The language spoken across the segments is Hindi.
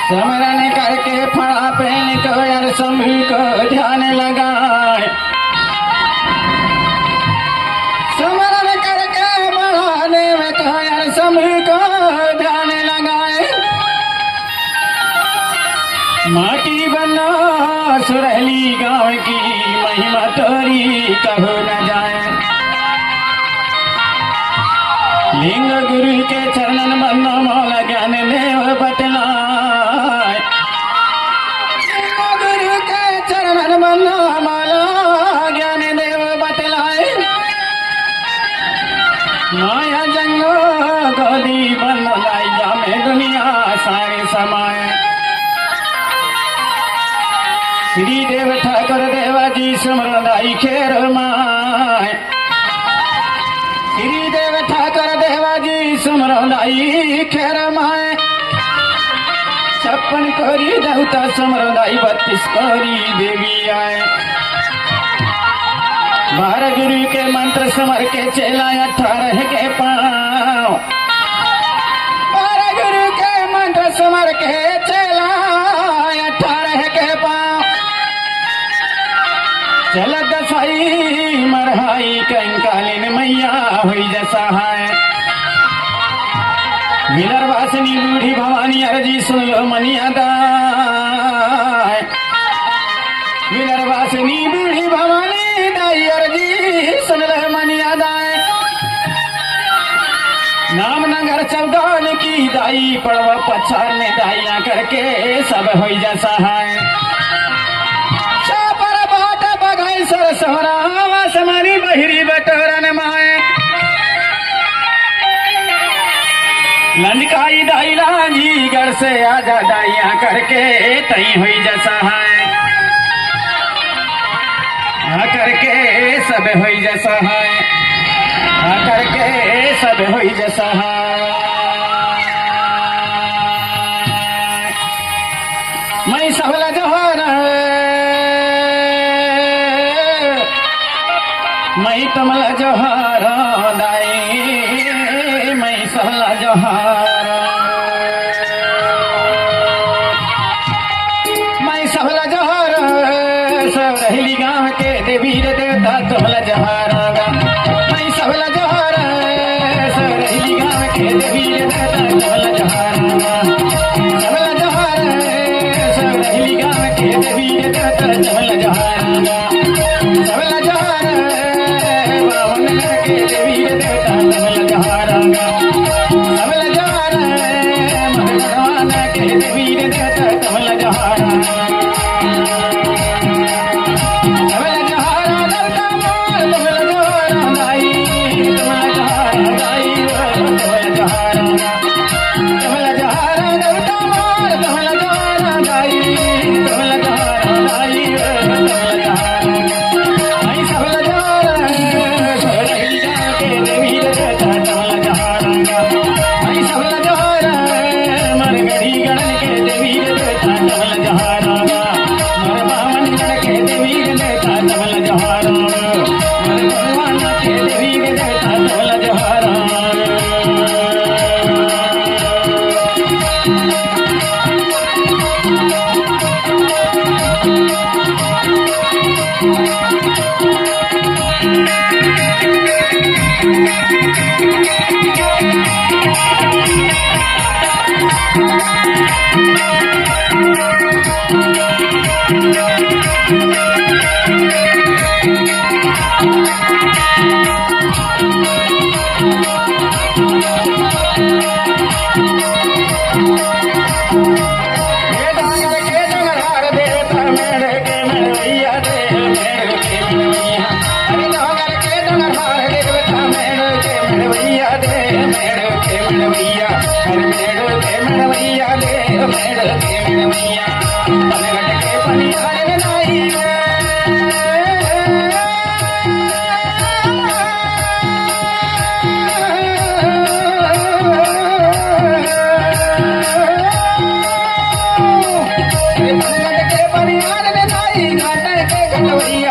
समरण करके फड़ा पहन को यार समूह को ध्यान लगाए। समरण करके बढ़ाने में तो यार समूह को ध्यान लगाए। माटी बनो सुरहली गांव की महिमा तोरी कहो न जाए। लिंग गुरु के चरणन बनो मौला ज्ञान देव बतलाए। लिंग गुरु के चरणन बनो मौला ज्ञान देव बतलाए। माया जंगो गोदी बनो लाई जामे दुनिया सारे समाए। श्री देव ठाकुर देवाजी सुमरदाई खेर माए। श्री देव ठाकुर देवाजी सुमरदाई खेर माए। 56 कोरी देवता सुमरदाई 32 कोरी देवी आए। 12 गुरु के मंत्र समर के चेला 18 के पाँव। 12 गुरु के मंत्र समर के चेला 18 के पाँव। चल दसाई मरहाई कंकालीन मैया हुई जैसा है। मिलर वासनी बूढ़ी भवानी अर्जी सुन लो मनिया दाई। मिलर वासनी बूढ़ी भवानी दाई अर्जी सुन लो मनिया दाई। नाम नगर चौगान की दाई पड़व पछार में दाइया करके सब हुई जैसा है। सर सोहरा समानी बहिरी बटोरन माए। लंडकाई दाई लांजी घर से आजा दाइया करके तई हुई जैसा है। करके सब हुई जैसा है। करके सब हुई जैसा है। मैं सबला जोहर मैं तमला जोहार दाई। मैं सहला जोहार मैं सहला जोहार। सब रहली गाँव के देवी देवता तमला जोहार। मैं सहला जोहार। सब रहली गाँव के देवी देवता तमला जोहार। तमला जोहार। सब रहली गाँव के देवी देवता तमला जोहार। तमला जोहार। के देवी देवता तमल जहारांगा। तमल जहार भगवान के देवी देवता तमल जहारांगा। तमल जहारा देवता मोर तमल जहारा दाई। तमल जहारा दाई तमल जहारांगा। तमल जहारा देवता मोर तमल जहारा दाई। तमल जहारा दाई तमल जहारांगा। मैं सबल जहार देवी देवता तमल जहारांगा। मैं सबला जोहार मर गढ़ी गढ़ के देवी देवता तमल जहारांगा। मर बामन गढ़ के देवी देवता तमल जहारांगा। मर भगवान के देवी देवता तमल जहारांगा। के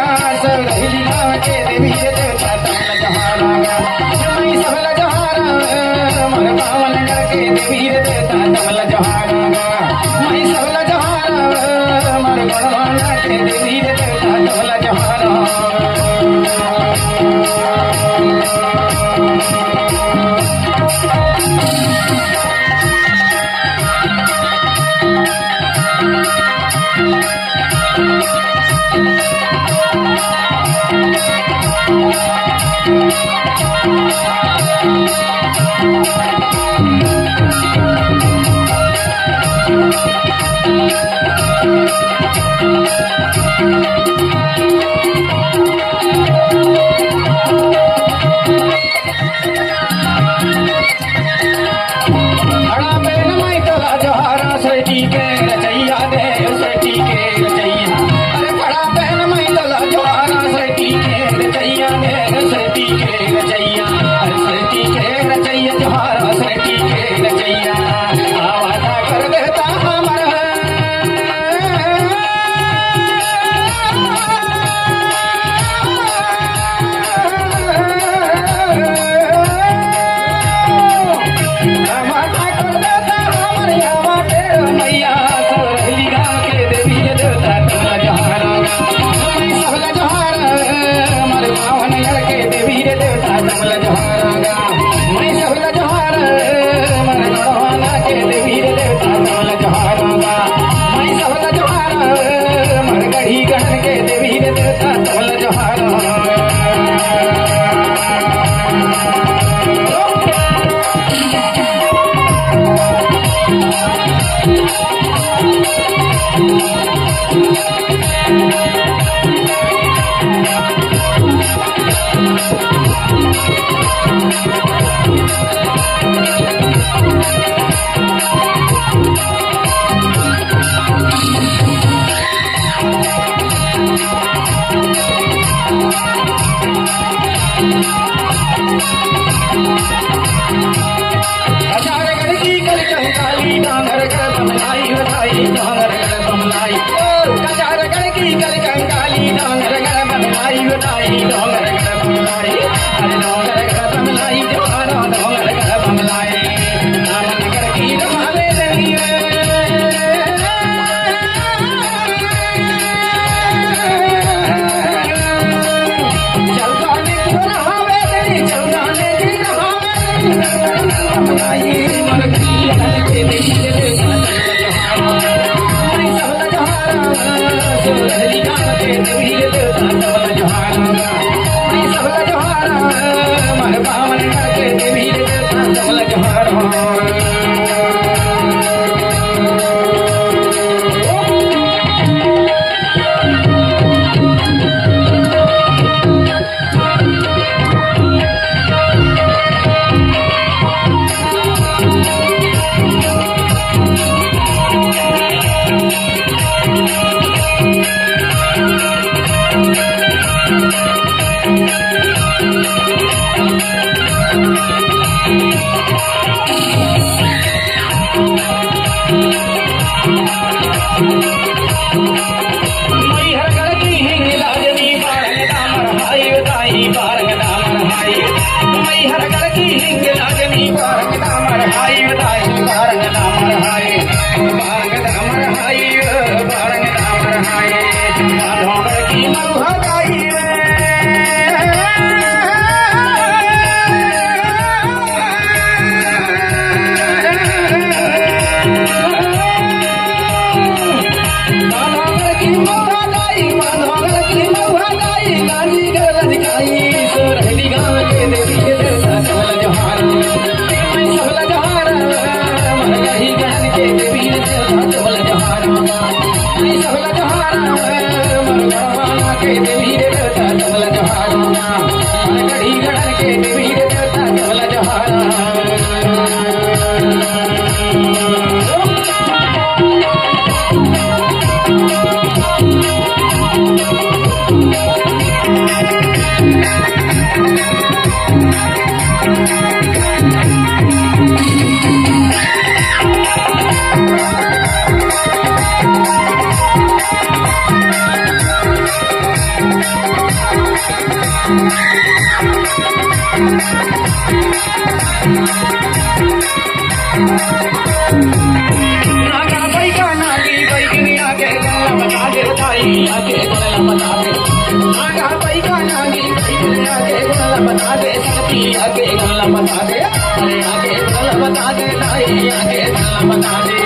आगे आगे गुल बता दे सकती आगे गुल बता दे अरे आगे गुल बता दे दाई आगे गुल बता दे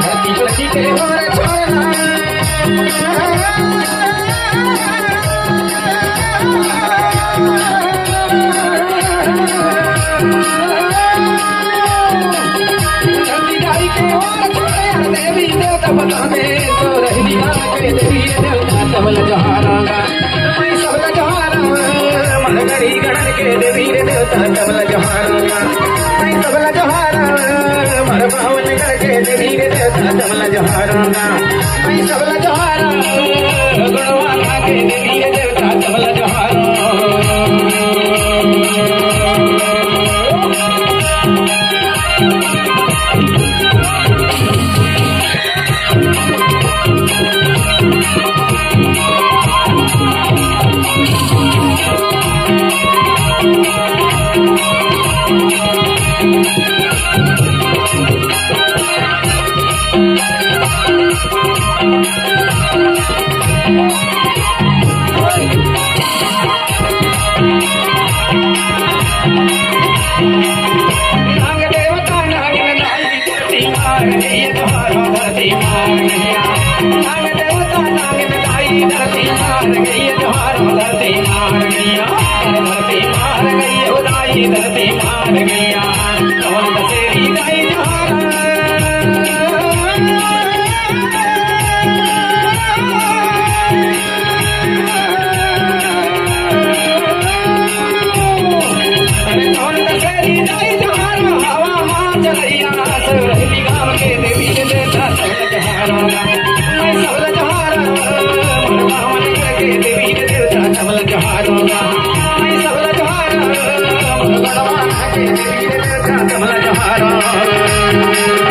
धरती पलटी के और छोड़ना धरती गाई के और छोड़े देवी देवता बता दे तो रहली गाँव के देवी देवता सबल जहारांगा मैं सबल जहारांगा मनगढ़ी गणन के देवी देवता सबल जहारांगा मैं सबल जहारांगा मर बावन गढ़ के देवी देवता सबल जहारांगा मैं सबल जहारांगा गुणवाला के देवी देवता सबल जहारांगा नाग देवता नागिन दाई धरती मार गई तुम्हारा धरती मार गैया नाग देवता नागिन दाई धरती मार गई तुम्हारा धरती मार गैया धरती मार गई उदाई धरती मार गैया कौन बसेरी दाई हवा मां चलैया सब रहली गाँव के देवी देवता सबल जहारांगा मैं सबल जहारांगा बावन के देवी देवता सबल जहारांगा मैं सबल जहारांगा गढ़वाना के देवी देवता सबल जहारांगा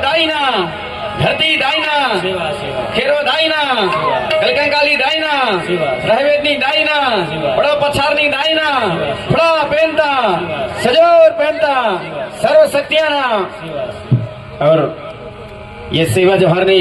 दाईना धरती दाईना सेवा सेवा खेरो दाईना कलकंकाली दाईना रहवेदनी दाईना बड़ो पछारनी दाईना बड़ा पहनता सजोर पहनता सर्व शक्तियाना सेवा और ये सेवा जोहर ने